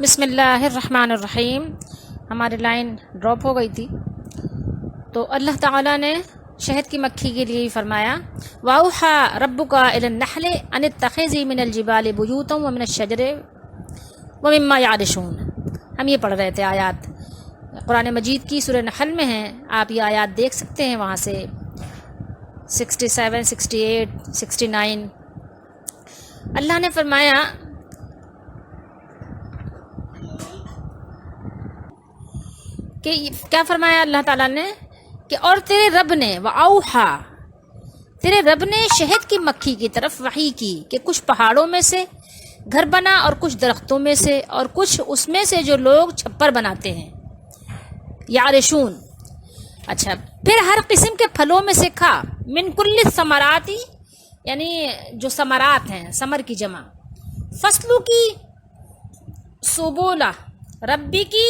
بسم اللہ الرحمن الرحیم. ہماری لائن ڈراپ ہو گئی تھی تو اللہ تعالیٰ نے شہد کی مکھی کے لیے فرمایا وَأَوْحَىٰ رَبُّكَ إِلَى النَّحْلِ أَنِ اتَّخِذِي مِنَ الْجِبَالِ بُيُوتًا وَمِنَ الشَّجَرِ وَمِمَّا يَعْرِشُونَ. ہم یہ پڑھ رہے تھے آیات قرآن مجید کی سورہ نحل میں ہیں. آپ یہ آیات دیکھ سکتے ہیں وہاں سے 67 68 69. اللہ نے فرمایا کہ کیا فرمایا اللہ تعالیٰ نے کہ اور تیرے رب نے وَأَوْحَىٰ تیرے رب نے شہد کی مکھی کی طرف وحی کی کہ کچھ پہاڑوں میں سے گھر بنا اور کچھ درختوں میں سے اور کچھ اس میں سے جو لوگ چھپر بناتے ہیں یعرشون. اچھا پھر ہر قسم کے پھلوں میں سے کھا من کل ثمراتی یعنی جو ثمرات ہیں ثمر کی جمع فصلوں کی سبولا ربی کی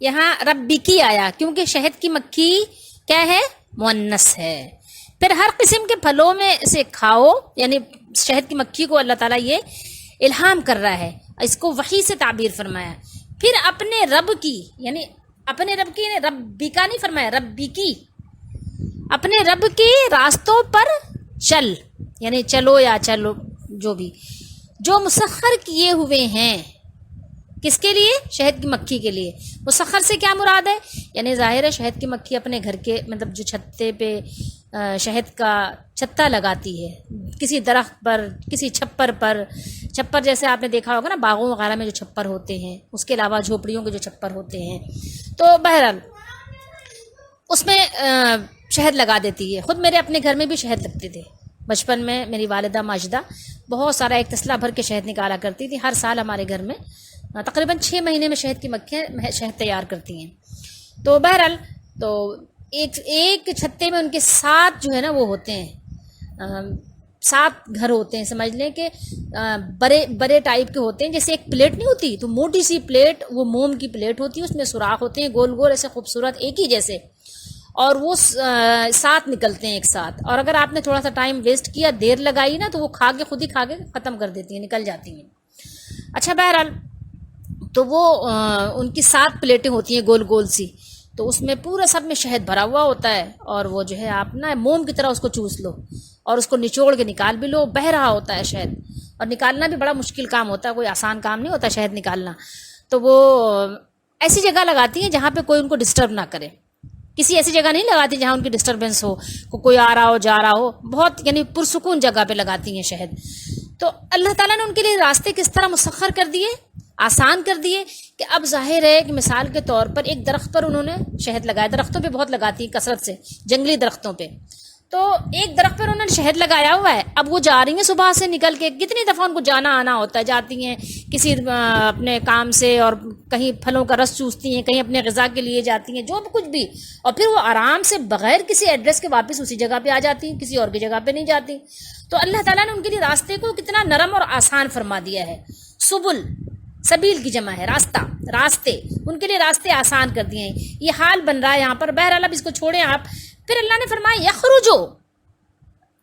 یہاں ربی کی آیا کیونکہ شہد کی مکھی کیا ہے مؤنث ہے. پھر ہر قسم کے پھلوں میں سے کھاؤ یعنی شہد کی مکھی کو اللہ تعالیٰ یہ الہام کر رہا ہے اس کو وحی سے تعبیر فرمایا. پھر اپنے رب کی یعنی اپنے رب کی ربی کا نہیں فرمایا ربی کی اپنے رب کے راستوں پر چل یعنی چلو یا چلو جو بھی جو مسخر کیے ہوئے ہیں کس کے لیے شہد کی مکھی کے لیے. مسخر سے کیا مراد ہے یعنی ظاہر ہے شہد کی مکھی اپنے گھر کے مطلب جو چھتے پہ شہد کا چھتا لگاتی ہے کسی درخت پر کسی چھپر پر. چھپر جیسے آپ نے دیکھا ہوگا نا باغوں وغیرہ میں جو چھپر ہوتے ہیں اس کے علاوہ جھوپڑیوں کے جو چھپر ہوتے ہیں تو بہرحال اس میں شہد لگا دیتی ہے. خود میرے اپنے گھر میں بھی شہد لگتے تھے بچپن میں. میری والدہ ماجدہ بہت سارا ایک تسلا بھر کے شہد نکالا کرتی تھی. ہر سال ہمارے گھر میں تقریباً 6 مہینے میں شہد کی مکھیاں شہد تیار کرتی ہیں. تو بہرحال تو ایک چھتے میں ان کے 7 جو ہے نا وہ ہوتے ہیں 7 گھر ہوتے ہیں. سمجھ لیں کہ بڑے ٹائپ کے ہوتے ہیں جیسے ایک پلیٹ نہیں ہوتی تو موٹی سی پلیٹ وہ موم کی پلیٹ ہوتی ہے اس میں سوراخ ہوتے ہیں گول گول ایسے خوبصورت ایک ہی جیسے اور وہ 7 نکلتے ہیں ایک ساتھ. اور اگر آپ نے تھوڑا سا ٹائم ویسٹ کیا دیر لگائی نا تو وہ خود ہی کھا کے ختم کر دیتی ہیں نکل جاتی ہیں. اچھا بہرحال تو وہ ان کی 7 پلیٹیں ہوتی ہیں گول گول سی تو اس میں پورا سب میں شہد بھرا ہوا ہوتا ہے اور وہ جو ہے آپ نا موم کی طرح اس کو چوس لو اور اس کو نچوڑ کے نکال بھی لو. بہہ رہا ہوتا ہے شہد اور نکالنا بھی بڑا مشکل کام ہوتا ہے کوئی آسان کام نہیں ہوتا شہد نکالنا. تو وہ ایسی جگہ لگاتی ہیں جہاں پہ کوئی ان کو ڈسٹرب نہ کرے. کسی ایسی جگہ نہیں لگاتی جہاں ان کی ڈسٹربنس ہو کوئی آ رہا ہو جا رہا ہو. بہت یعنی پرسکون جگہ پہ لگاتی ہیں شہد. تو اللہ تعالیٰ نے ان کے لیے راستے کس طرح مسخر کر دیے آسان کر دیے کہ اب ظاہر ہے کہ مثال کے طور پر ایک درخت پر انہوں نے شہد لگایا. درختوں پہ بہت لگاتی ہیں کثرت سے جنگلی درختوں پہ. تو ایک درخت پر انہوں نے شہد لگایا ہوا ہے. اب وہ جا رہی ہیں صبح سے نکل کے کتنی دفعہ ان کو جانا آنا ہوتا ہے جاتی ہیں کسی اپنے کام سے اور کہیں پھلوں کا رس چوستی ہیں کہیں اپنے غذا کے لیے جاتی ہیں جو بھی کچھ بھی اور پھر وہ آرام سے بغیر کسی ایڈریس کے واپس اسی جگہ پہ آ جاتی ہیں کسی اور کی جگہ پہ نہیں جاتی. تو اللہ تعالیٰ نے ان کے لیے راستے کو کتنا نرم اور آسان فرما دیا ہے. سبل سبیل کی جمع ہے راستہ راستے ان کے لیے راستے آسان کر دیے ہیں. یہ حال بن رہا ہے یہاں پر. بہرحال اب اس کو چھوڑیں آپ. پھر اللہ نے فرمایا یخرجو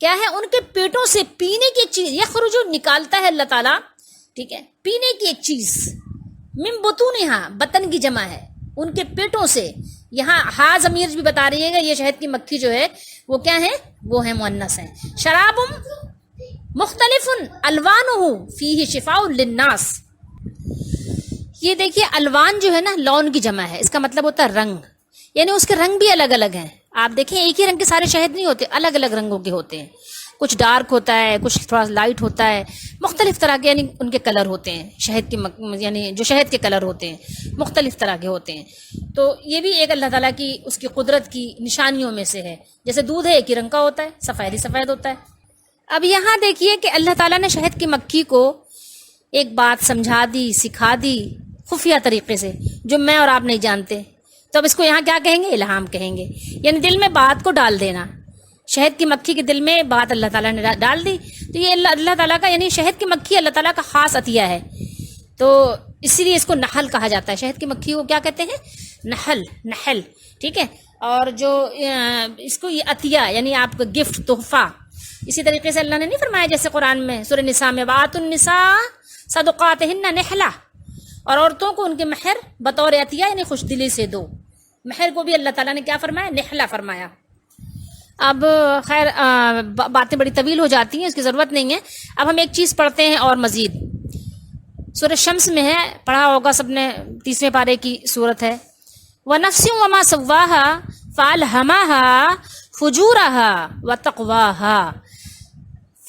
کیا ہے ان کے پیٹوں سے پینے کی ایک چیز. یخرجو نکالتا ہے اللہ تعالیٰ ٹھیک ہے پینے کی ایک چیز من بطونہا بطن کی جمع ہے ان کے پیٹوں سے. یہاں ہا ضمیر بھی بتا رہی ہے کہ یہ شہد کی مکھی جو ہے وہ کیا ہے وہ ہے مؤنث ہے. شراب مختلف الوانہ فیہ شفاء للناس. یہ دیکھیے الوان جو ہے نا لون کی جمع ہے. اس کا مطلب ہوتا ہے رنگ یعنی اس کے رنگ بھی الگ الگ ہیں. آپ دیکھیں ایک ہی رنگ کے سارے شہد نہیں ہوتے الگ الگ رنگوں کے ہوتے ہیں. کچھ ڈارک ہوتا ہے کچھ تھوڑا لائٹ ہوتا ہے مختلف طرح کے یعنی ان کے کلر ہوتے ہیں. شہد کی یعنی جو شہد کے کلر ہوتے ہیں مختلف طرح کے ہوتے ہیں. تو یہ بھی ایک اللہ تعالیٰ کی اس کی قدرت کی نشانیوں میں سے ہے. جیسے دودھ ہے ایک ہی رنگ کا ہوتا ہے سفید ہی سفید ہوتا ہے. اب یہاں دیکھیے کہ اللہ تعالیٰ نے شہد کی مکھی کو ایک بات سمجھا دی سکھا دی خفیہ طریقے سے جو میں اور آپ نہیں جانتے. تو اب اس کو یہاں کیا کہیں گے الہام کہیں گے یعنی دل میں بات کو ڈال دینا. شہد کی مکھی کے دل میں بات اللہ تعالیٰ نے ڈال دی. تو یہ اللہ تعالیٰ کا یعنی شہد کی مکھی اللہ تعالیٰ کا خاص عطیہ ہے. تو اسی لیے اس کو نحل کہا جاتا ہے. شہد کی مکھی کو کیا کہتے ہیں نحل ٹھیک ہے. اور جو اس کو یہ عطیہ یعنی آپ کا گفٹ تحفہ اسی طریقے سے اللہ نے نہیں فرمایا جیسے قرآن میں سورہ نساء میں وآتوا النساء صدقاتہن نحلہ اور عورتوں کو ان کے مہر بطور عطیہ یعنی خوش دلی سے دو. مہر کو بھی اللہ تعالیٰ نے کیا فرمایا؟ نحلہ فرمایا. اب خیر باتیں بڑی طویل ہو جاتی ہیں، اس کی ضرورت نہیں ہے. اب ہم ایک چیز پڑھتے ہیں اور مزید. سورہ شمس میں ہے، پڑھا ہوگا سب نے، 30ویں پارے کی صورت ہے. وَنَفْسٍ وَمَا سَوَّاهَا فَأَلْهَمَهَا فُجُورَهَا وَتَقْوَاهَا.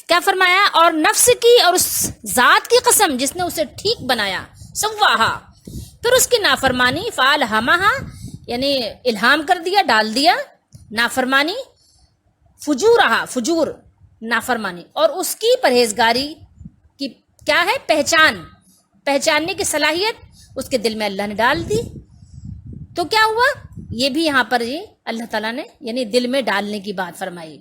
کیا فرمایا؟ اور نفس کی اور اس ذات کی قسم جس نے اسے ٹھیک بنایا، سواہا، پھر اس کی نافرمانی، فَأَلْهَمَهَا یعنی الہام کر دیا، ڈال دیا نافرمانی، فجورہا فجور نافرمانی، اور اس کی پرہیزگاری کی کیا ہے؟ پہچاننے کی صلاحیت اس کے دل میں اللہ نے ڈال دی. تو کیا ہوا؟ یہ بھی یہاں پر یہ اللہ تعالیٰ نے یعنی دل میں ڈالنے کی بات فرمائی.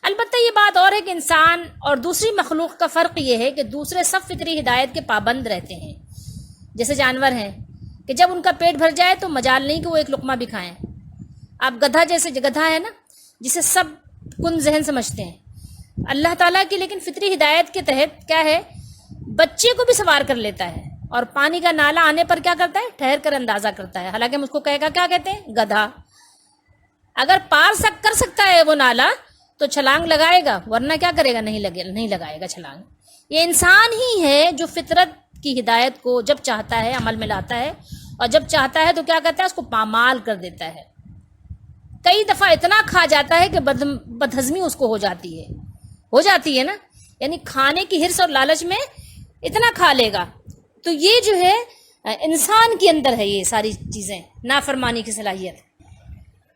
البتہ یہ بات اور ہے کہ انسان اور دوسری مخلوق کا فرق یہ ہے کہ دوسرے سب فطری ہدایت کے پابند رہتے ہیں. جیسے جانور ہیں کہ جب ان کا پیٹ بھر جائے تو مجال نہیں کہ وہ ایک لقمہ بھی کھائیں. آپ گدھا جیسے گدھا ہے نا، جسے سب کن ذہن سمجھتے ہیں، اللہ تعالیٰ کی لیکن فطری ہدایت کے تحت کیا ہے؟ بچے کو بھی سوار کر لیتا ہے، اور پانی کا نالا آنے پر کیا کرتا ہے؟ ٹھہر کر اندازہ کرتا ہے. حالانکہ ہم اس کو کہے گا کیا کہتے ہیں؟ گدھا. اگر کر سکتا ہے وہ نالا تو چھلانگ لگائے گا، ورنہ کیا کرے گا؟ نہیں لگائے گا چھلانگ. یہ انسان ہی ہے جو فطرت کی ہدایت کو جب چاہتا ہے عمل میں لاتا ہے، اور جب چاہتا ہے تو کیا کرتا ہے؟ اس کو پامال کر دیتا ہے. کئی دفعہ اتنا کھا جاتا ہے کہ بدہضمی اس کو ہو جاتی ہے نا، یعنی کھانے کی حرص اور لالچ میں اتنا کھا لے گا. تو یہ جو ہے انسان کے اندر ہے یہ ساری چیزیں، نافرمانی کی صلاحیت.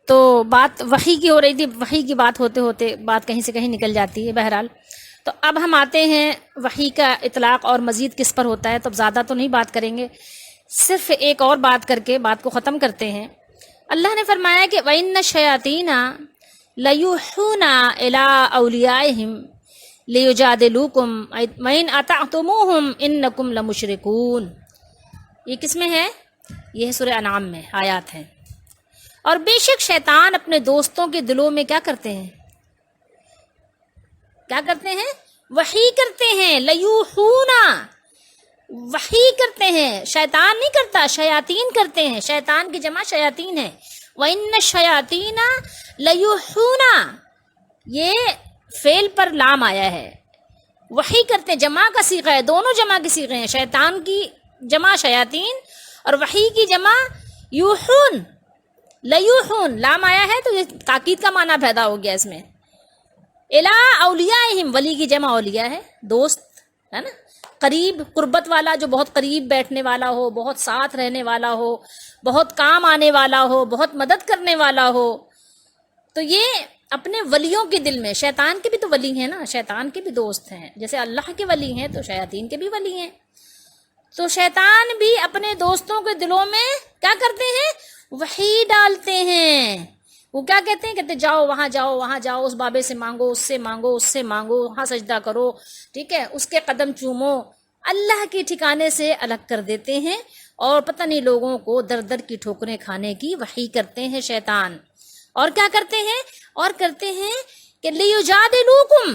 تو بات وحی کی ہو رہی تھی، وحی کی بات ہوتے ہوتے بات کہیں سے کہیں نکل جاتی ہے. بہرحال تو اب ہم آتے ہیں وحی کا اطلاق اور مزید کس پر ہوتا ہے. تو اب زیادہ تو نہیں بات کریں گے، صرف ایک اور بات کر کے بات کو ختم کرتے ہیں. اللہ نے فرمایا کہ وَإِنَّ الشَّيَاطِينَ لَيُوحُونَ إِلَىٰ أَوْلِيَائِهِمْ لِيُجَادِلُوكُمْ وَإِنْ أَطَعْتُمُوهُمْ إِنَّكُمْ لَمُشْرِكُونَ. یہ کس میں ہے؟ یہ سورہ انعام میں آیات ہیں. اور بے شک شیطان اپنے دوستوں کے دلوں میں کیا کرتے ہیں؟ وحی کرتے ہیں. لیوحون، وحی کرتے ہیں. شیطان نہیں کرتا، شیاطین کرتے ہیں. شیطان کی جمع شیاطین ہے. وَإِنَّ الشَّيَاطِينَ لَيُوحُونَ، یہ فعل پر لام آیا ہے. وحی کرتے ہیں، جمع کا صیغہ ہے، دونوں جمع کی صیغے ہیں. شیطان کی جمع شیاطین اور وحی کی جمع یوحون. لیوحون لام آیا ہے تو یہ تاکید کا معنی پیدا ہو گیا اس میں. الا اولیائہم، ولی کی جمع اولیاء ہے، دوست ہے نا، قریب قربت والا، جو بہت قریب بیٹھنے والا ہو، بہت ساتھ رہنے والا ہو، بہت کام آنے والا ہو، بہت مدد کرنے والا ہو. تو یہ اپنے ولیوں کے دل میں، شیطان کے بھی تو ولی ہیں نا، شیطان کے بھی دوست ہیں. جیسے اللہ کے ولی ہیں تو شیاطین کے بھی ولی ہیں. تو شیطان بھی اپنے دوستوں کے دلوں میں کیا کرتے ہیں؟ وحی ڈالتے ہیں. وہ کیا کہتے ہیں؟ کہتے جاؤ وہاں جاؤ، اس بابے سے مانگو، اس سے مانگو، وہاں سجدہ کرو، ٹھیک ہے، اس کے قدم چومو. اللہ کے ٹھکانے سے الگ کر دیتے ہیں، اور پتہ نہیں لوگوں کو در در کی ٹھوکریں کھانے کی وحی کرتے ہیں شیطان. اور کیا کرتے ہیں کہ لیجادلوکم،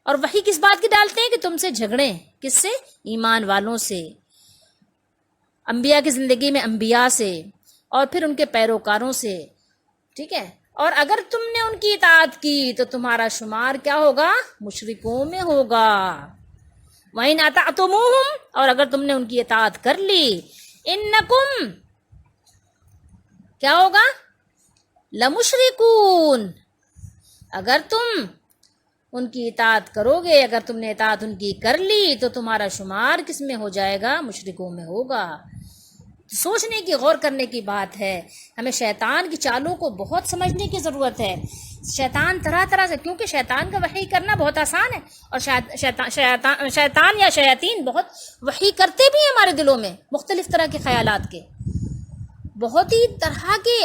اور وحی کس بات کی ڈالتے ہیں؟ کہ تم سے جھگڑیں. کس سے؟ ایمان والوں سے، انبیاء کی زندگی میں انبیاء سے، اور پھر ان کے پیروکاروں سے، ٹھیک ہے. اور اگر تم نے ان کی اطاعت کی تو تمہارا شمار کیا ہوگا؟ مشرکوں میں ہوگا. وَإِنْ أَطَعْتُمُوهُمْ، اور اگر تم نے ان کی اطاعت کر لی، إِنَّكُمْ کیا ہوگا؟ لَمُشْرِكُونَ، اگر تم ان کی اطاعت کرو گے، اگر تم نے اطاعت ان کی کر لی تو تمہارا شمار کس میں ہو جائے گا؟ مشرکوں میں ہوگا. سوچنے کی، غور کرنے کی بات ہے. ہمیں شیطان کی چالوں کو بہت سمجھنے کی ضرورت ہے. شیطان طرح طرح سے، کیونکہ شیطان کا وحی کرنا بہت آسان ہے، اور شیطان یا شیاطین بہت وحی کرتے بھی ہیں ہمارے دلوں میں، مختلف طرح کے خیالات کے، بہت ہی طرح کے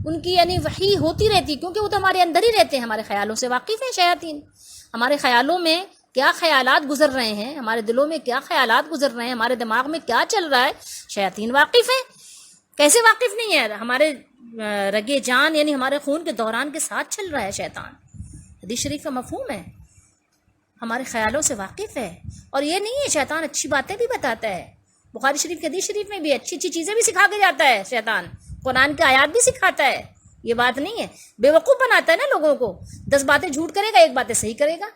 ان کی یعنی وحی ہوتی رہتی، کیونکہ وہ تو ہمارے اندر ہی رہتے ہیں، ہمارے خیالوں سے واقف ہیں شیاطین. ہمارے خیالوں میں کیا خیالات گزر رہے ہیں، ہمارے دلوں میں کیا خیالات گزر رہے ہیں، ہمارے دماغ میں کیا چل رہا ہے، شیاطین واقف ہیں. کیسے واقف نہیں ہے؟ ہمارے رگے جان یعنی ہمارے خون کے دوران کے ساتھ چل رہا ہے شیطان. حدیث شریف کا مفہوم ہے، ہمارے خیالوں سے واقف ہے. اور یہ نہیں ہے شیطان اچھی باتیں بھی بتاتا ہے، بخاری شریف کی حدیث شریف میں بھی اچھی اچھی چیزیں بھی سکھا کے جاتا ہے شیطان، قرآن کی آیات بھی سکھاتا ہے، یہ بات نہیں ہے، بے وقوف بناتا ہے نا لوگوں کو، 10 باتیں جھوٹ کرے گا، 1 باتیں صحیح کرے گا،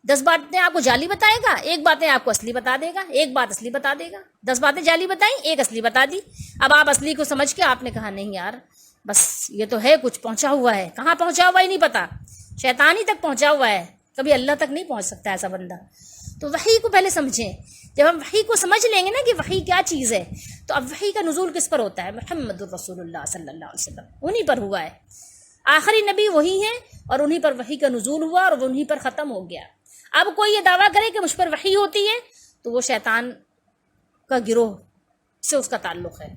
10 باتیں آپ کو جعلی بتائے گا، 1 باتیں آپ کو اصلی بتا دے گا، 1 بات اصلی بتا دے گا، 10 باتیں جعلی بتائیں، 1 اصلی بتا دی، اب آپ اصلی کو سمجھ کے آپ نے کہا نہیں یار بس یہ تو ہے کچھ پہنچا ہوا ہے، کہاں پہنچا ہوا ہی نہیں پتا، شیطان ہی تک پہنچا ہوا ہے، کبھی اللہ تک نہیں پہنچ سکتا ایسا بندہ۔ تو وحی کو پہلے سمجھیں، جب ہم وحی کو سمجھ لیں گے نا کہ وحی کیا چیز ہے، تو اب وحی کا نزول کس پر ہوتا ہے؟ محمد الرسول اللہ صلی اللہ علیہ وسلم، انہی پر ہوا ہے، آخری نبی وہی ہیں اور انہی پر وحی کا نزول ہوا اور انہی پر ختم ہو گیا۔ اب کوئی یہ دعویٰ کرے کہ مجھ پر وحی ہوتی ہے تو وہ شیطان کا گروہ سے اس کا تعلق ہے،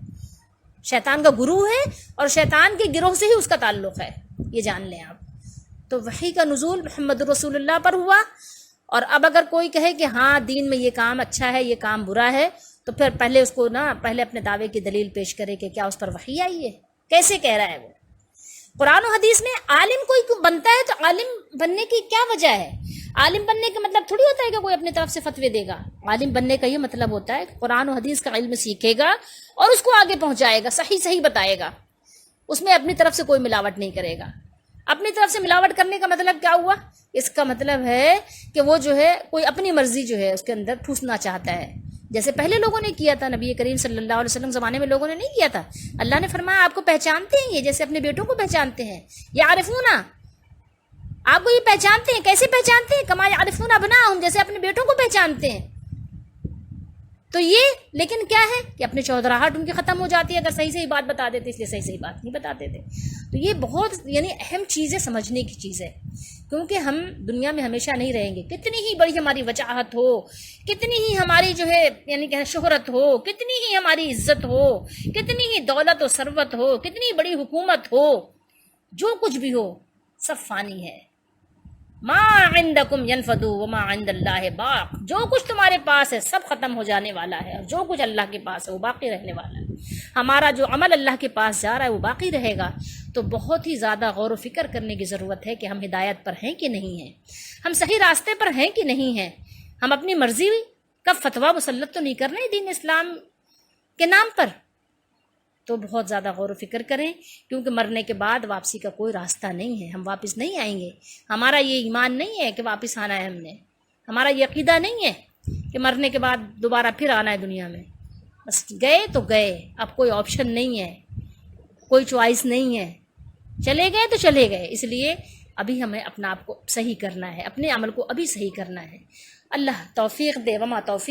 شیطان کا گروہ ہے اور شیطان کے گروہ سے ہی اس کا تعلق ہے، یہ جان لیں آپ۔ تو وحی کا نزول محمد رسول اللہ پر ہوا، اور اب اگر کوئی کہے کہ ہاں دین میں یہ کام اچھا ہے یہ کام برا ہے، تو پھر پہلے اس کو پہلے اپنے دعوے کی دلیل پیش کرے کہ کیا اس پر وحی آئی ہے، کیسے کہہ رہا ہے وہ۔ قرآن و حدیث میں عالم کوئی بنتا ہے تو عالم بننے کی کیا وجہ ہے؟ عالم بننے کا مطلب تھوڑی ہوتا ہے کہ کوئی اپنے طرف سے فتوے دے گا، عالم بننے کا یہ مطلب ہوتا ہے کہ قرآن و حدیث کا علم سیکھے گا اور اس کو آگے پہنچائے گا، صحیح بتائے گا، اس میں اپنی طرف سے کوئی ملاوٹ نہیں کرے گا۔ اپنی طرف سے ملاوٹ کرنے کا مطلب کیا ہوا؟ اس کا مطلب ہے کہ وہ جو ہے کوئی اپنی مرضی جو ہے اس کے اندر ٹھوسنا چاہتا ہے، جیسے پہلے لوگوں نے کیا تھا، نبی کریم صلی اللہ علیہ وسلم زمانے میں لوگوں نے نہیں کیا تھا۔ اللہ نے فرمایا آپ کو پہچانتے ہیں یہ جیسے اپنے بیٹوں کو پہچانتے ہیں، یعرفون، آپ کو یہ پہچانتے ہیں، کیسے پہچانتے ہیں؟ کما یعرفون ابناءہم، جیسے اپنے بیٹوں کو پہچانتے ہیں۔ تو یہ لیکن کیا ہے کہ اپنے چودراہٹ ان کی ختم ہو جاتی ہے اگر صحیح بات بتا دیتے، اس لیے صحیح بات نہیں بتاتے تھے۔ تو یہ بہت اہم چیز ہے، سمجھنے کی چیز ہے، کیونکہ ہم دنیا میں ہمیشہ نہیں رہیں گے، کتنی ہی بڑی ہماری وجاہت ہو، کتنی ہی ہماری جو ہے کہ شہرت ہو، کتنی ہی ہماری عزت ہو، کتنی ہی دولت و ثروت ہو، کتنی بڑی حکومت ہو، جو کچھ بھی ہو سب فانی ہے۔ ما عندکم ینفد وما عند اللہ باق، جو کچھ تمہارے پاس ہے سب ختم ہو جانے والا ہے، اور جو کچھ اللہ کے پاس ہے وہ باقی رہنے والا ہے۔ ہمارا جو عمل اللہ کے پاس جا رہا ہے وہ باقی رہے گا۔ تو بہت ہی زیادہ غور و فکر کرنے کی ضرورت ہے کہ ہم ہدایت پر ہیں کہ نہیں ہیں، ہم صحیح راستے پر ہیں کہ نہیں ہیں، ہم اپنی مرضی کا فتویٰ مسلط تو نہیں کر رہے دین اسلام کے نام پر۔ تو بہت زیادہ غور و فکر کریں، کیونکہ مرنے کے بعد واپسی کا کوئی راستہ نہیں ہے، ہم واپس نہیں آئیں گے۔ ہمارا یہ ایمان نہیں ہے کہ واپس آنا ہے، ہمارا یہ عقیدہ نہیں ہے کہ مرنے کے بعد دوبارہ پھر آنا ہے دنیا میں۔ بس گئے تو گئے، اب کوئی آپشن نہیں ہے، کوئی چوائس نہیں ہے، چلے گئے تو چلے گئے۔ اس لیے ابھی ہمیں اپنا آپ کو صحیح کرنا ہے، اپنے عمل کو ابھی صحیح کرنا ہے۔ اللہ توفیق دے، وما توفیق